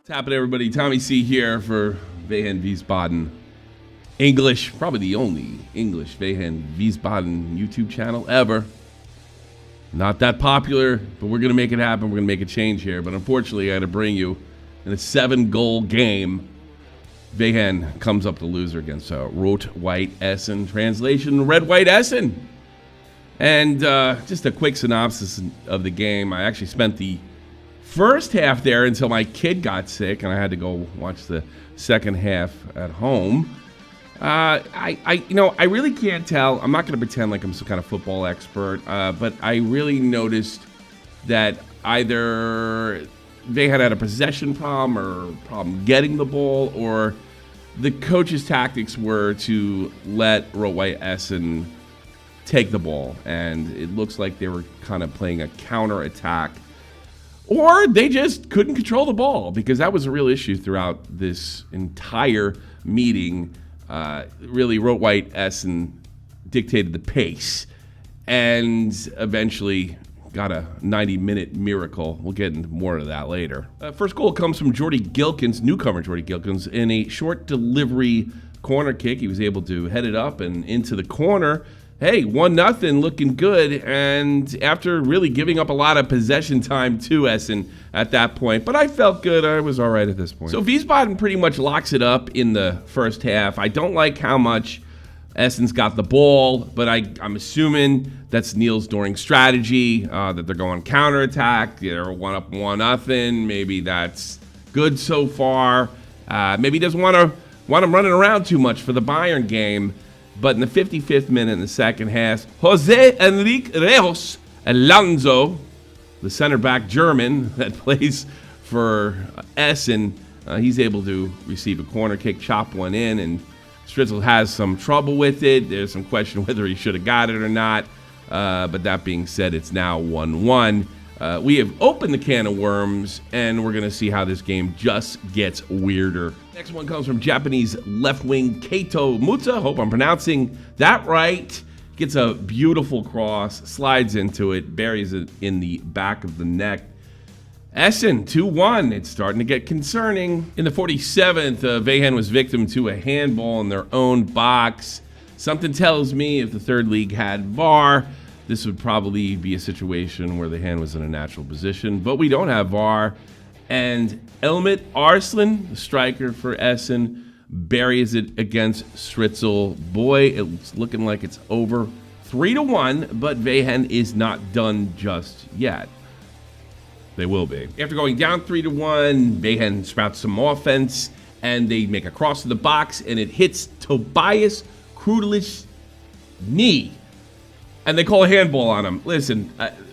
What's happening, everybody? Tommy C here for Wehen Wiesbaden. English, probably the only English Wehen Wiesbaden YouTube channel ever. Not that popular, but we're going to make it happen. We're going to make a change here. But unfortunately, I had to bring you in a 7-goal game. Wehen comes up the loser against Rot-White Essen. Translation, Red-White Essen. And just a quick synopsis of the game. I actually spent the first half there until my kid got sick, and I had to go watch the second half at home. I really can't tell. I'm not going to pretend like I'm some kind of football expert, but I really noticed that either they had a possession problem or problem getting the ball, or the coach's tactics were to let Rot-White Essen take the ball, and it looks like they were kind of playing a counter-attack, or they just couldn't control the ball, because that was a real issue throughout this entire meeting. Really, Rot-White Essen dictated the pace and eventually got a 90-minute miracle. We'll get into more of that later. First goal comes from Jordy Gilkins, newcomer Jordy Gilkins, in a short delivery corner kick. He was able to head it up and into the corner. Hey, 1-0, looking good, and after really giving up a lot of possession time to Essen at that point. But I felt good. I was all right at this point. So Wiesbaden pretty much locks it up in the first half. I don't like how much Essen's got the ball, but I'm assuming that's Niels Doring's strategy, that they're going counterattack. They're 1 up, 1-0. Maybe that's good so far. Maybe he doesn't want them running around too much for the Bayern game. But in the 55th minute in the second half, Jose Enrique Reos Alonso, the center back German that plays for Essen, he's able to receive a corner kick, chop one in, and Stritzel has some trouble with it. There's some question whether he should have got it or not. But that being said, it's now 1-1. We have opened the can of worms, and we're going to see how this game just gets weirder. Next one comes from Japanese left wing Keito Muta. Hope I'm pronouncing that right. Gets a beautiful cross, slides into it, buries it in the back of the net. Essen 2-1. It's starting to get concerning. In the 47th, Wehen was victim to a handball in their own box. Something tells me if the third league had VAR, this would probably be a situation where the hand was in a natural position, but we don't have VAR. And Elmit Arslan, the striker for Essen, buries it against Stritzel. Boy, it's looking like it's over 3-1, but Wehen is not done just yet. They will be. After going down 3-1, Wehen sprouts some offense, and they make a cross to the box, and it hits Tobias Krudlich's knee. And they call a handball on him. Listen,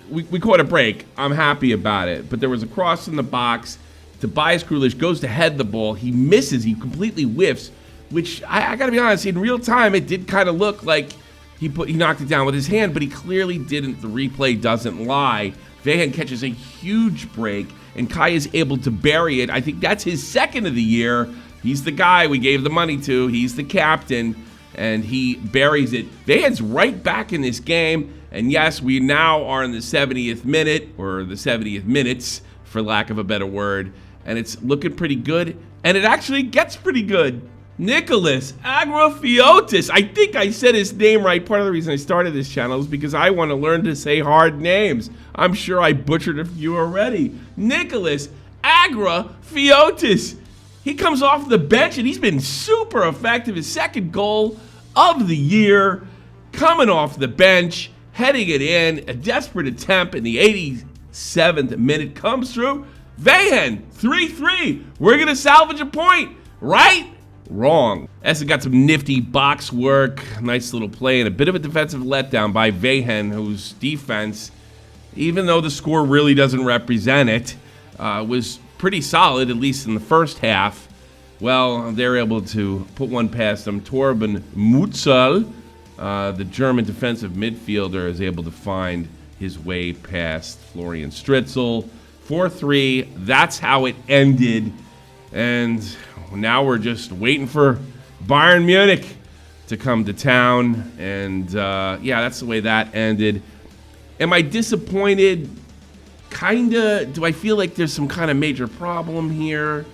we caught a break. I'm happy about it. But there was a cross in the box. Tobias Krudlich goes to head the ball. He misses. He completely whiffs, which I got to be honest, in real time, it did kind of look like he knocked it down with his hand, but he clearly didn't. The replay doesn't lie. Wehen catches a huge break, and Kai is able to bury it. I think that's his second of the year. He's the guy we gave the money to. He's the captain. And he buries it. Wehen's right back in this game. And yes, we now are in the 70th minute, or the 70th minutes, for lack of a better word. And it's looking pretty good. And it actually gets pretty good. Nicholas Agrafiotis. I think I said his name right. Part of the reason I started this channel is because I want to learn to say hard names. I'm sure I butchered a few already. Nicholas Agrafiotis. He comes off the bench, and he's been super effective. His second goal of the year, coming off the bench, heading it in. A desperate attempt in the 87th minute comes through. Wehen, 3-3. We're going to salvage a point, right? Wrong. Essen got some nifty box work, nice little play, and a bit of a defensive letdown by Wehen, whose defense, even though the score really doesn't represent it, was pretty solid, at least in the first half. Well, they're able to put one past them. Torben Mutzal, the German defensive midfielder, is able to find his way past Florian Stritzel. 4-3, that's how it ended. And now we're just waiting for Bayern Munich to come to town. And yeah, that's the way that ended. Am I disappointed? Kinda. Do I feel like there's some kind of major problem here?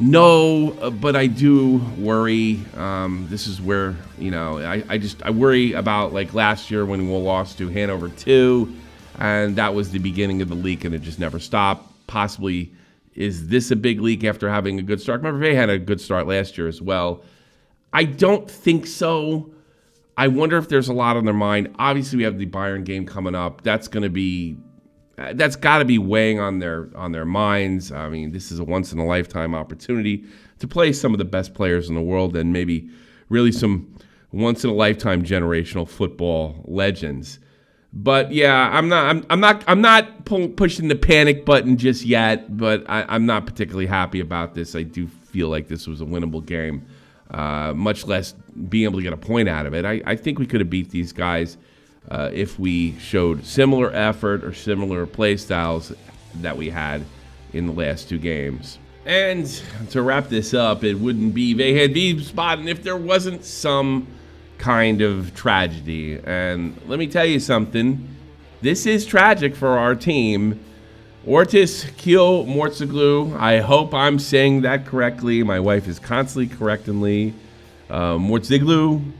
No, but I do worry. This is where, I worry about like last year when we lost to Hanover 2, and that was the beginning of the leak, and it just never stopped. Possibly, is this a big leak after having a good start? Remember, they had a good start last year as well. I don't think so. I wonder if there's a lot on their mind. Obviously, we have the Bayern game coming up. That's got to be weighing on their minds. I mean, this is a once in a lifetime opportunity to play some of the best players in the world and maybe really some once in a lifetime generational football legends. But yeah, I'm not pushing the panic button just yet. But I'm not particularly happy about this. I do feel like this was a winnable game, much less being able to get a point out of it. I think we could have beat these guys if we showed similar effort or similar play styles that we had in the last two games. And to wrap this up, it wouldn't be Wehen Wiesbaden if there wasn't some kind of tragedy. And let me tell you something. This is tragic for our team. Ortis Kiel Mortzoglu. I hope I'm saying that correctly. My wife is constantly correcting me. Mortzoglu.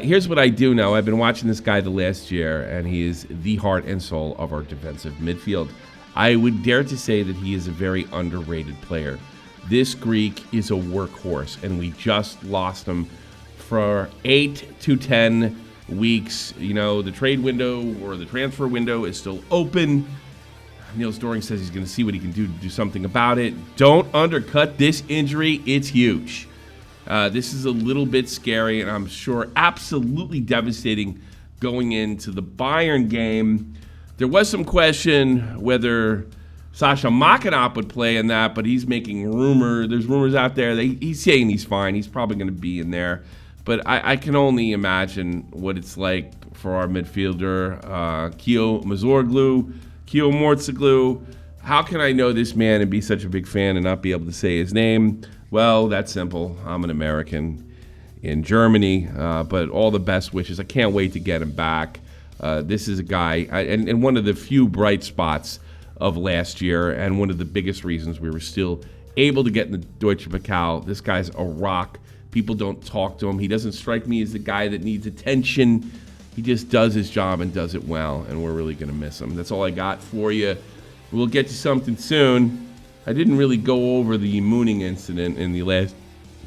Here's what I do know. I've been watching this guy the last year, and he is the heart and soul of our defensive midfield. I would dare to say that he is a very underrated player. This Greek is a workhorse, and we just lost him for 8 to 10 weeks. The trade window or the transfer window is still open. Niels Doring says he's going to see what he can do to do something about it. Don't undercut this injury. It's huge. This is a little bit scary, and I'm sure absolutely devastating going into the Bayern game. There was some question whether Sasha Makinop would play in that, but he's making There's rumors out there that he's saying he's fine. He's probably going to be in there. But I can only imagine what it's like for our midfielder, Kiel Mortzoglu. How can I know this man and be such a big fan and not be able to say his name? Well, that's simple. I'm an American in Germany, but all the best wishes. I can't wait to get him back. This is a guy, and one of the few bright spots of last year, and one of the biggest reasons we were still able to get in the Deutsche Pokal. This guy's a rock. People don't talk to him. He doesn't strike me as the guy that needs attention. He just does his job and does it well, and we're really going to miss him. That's all I got for you. We'll get you something soon. I didn't really go over the mooning incident in the last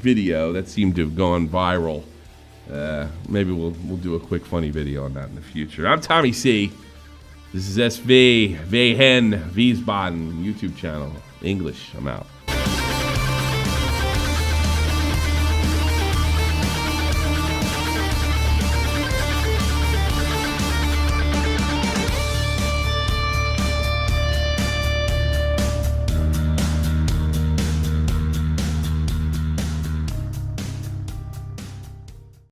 video. That seemed to have gone viral. Maybe we'll do a quick funny video on that in the future. I'm Tommy C. This is SV Wehen Wiesbaden YouTube channel. English. I'm out.